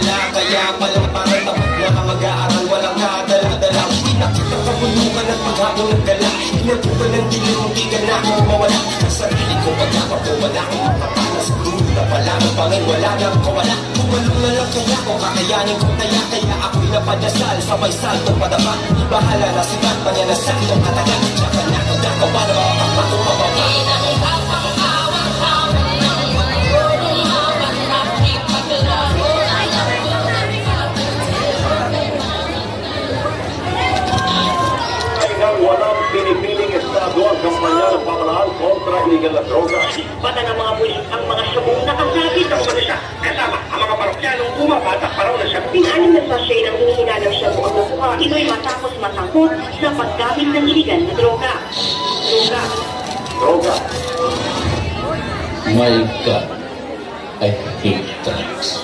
bahala. Kaya palang parang tapos na mag-aaral, walang kadala-dala. Nakita ka bulungan at maghapon ng gala. Inabutan ng dilim, hindi ka na ako mawala. Sa sarili ko pagkakapo, wala akong makapala. Sa dulo na pala ng pangin, wala nang kawala. Bumalong na lang kaya ko, kakayanin ko kaya. Kaya ako'y napadasal, sabay saltong padama. Bahala na si Batman yan na saktong kataga. Tsaka nakagagawa na mga kapatong mababa. Walang pinipiling estado ang kampanya ng pamalaan kontra illegal na droga. Bata ng mga pulis ang mga sabong nakasabit ng mga siya. Kasama ang mga parokyanong bumabatak paraw na siya. Pinanim na sachet ng hinihina ng siya ang nakuha. Ito'y matapos masangkot sa paggamit ng illegal na droga. Droga. My God, I hate drugs.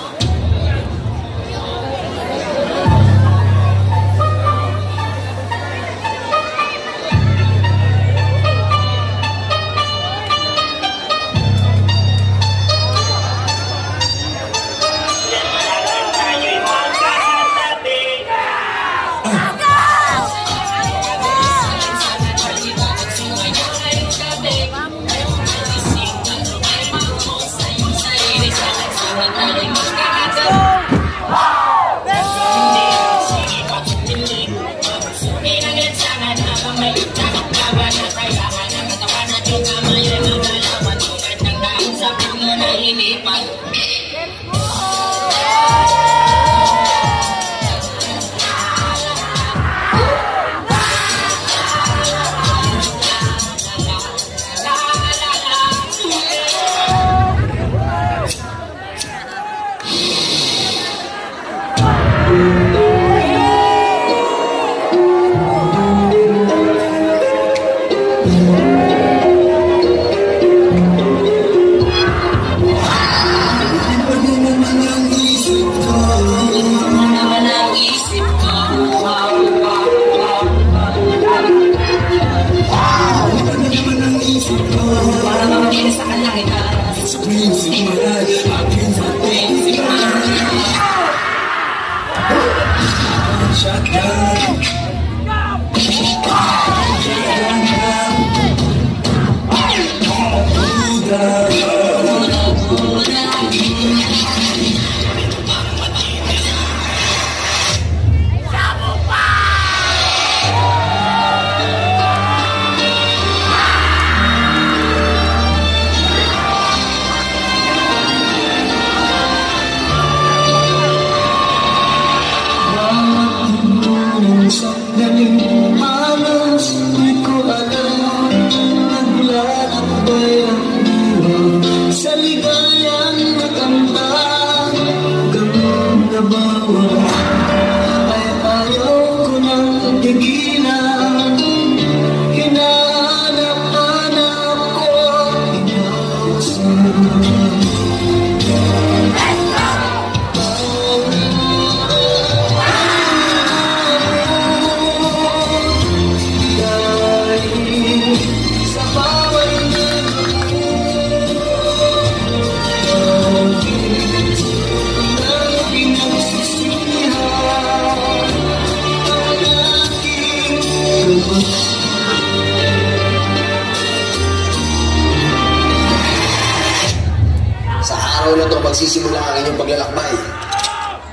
Sa araw na ito, magsisimula ang inyong paglalakbay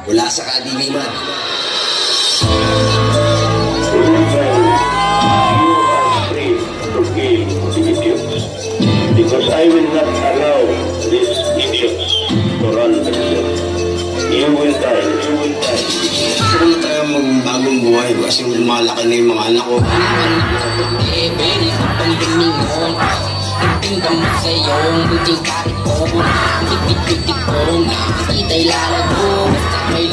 mula sa kadiliman. Because I will not allow these idiots to run themselves. You will die. You will die. Gusto ko na tayo magbagong buhay kasi lumalaki na yung mga anak ko. Tingnan mo sa iyong buting karit ko. Pitik-pitik ko, nakikita'y lalago. Basta may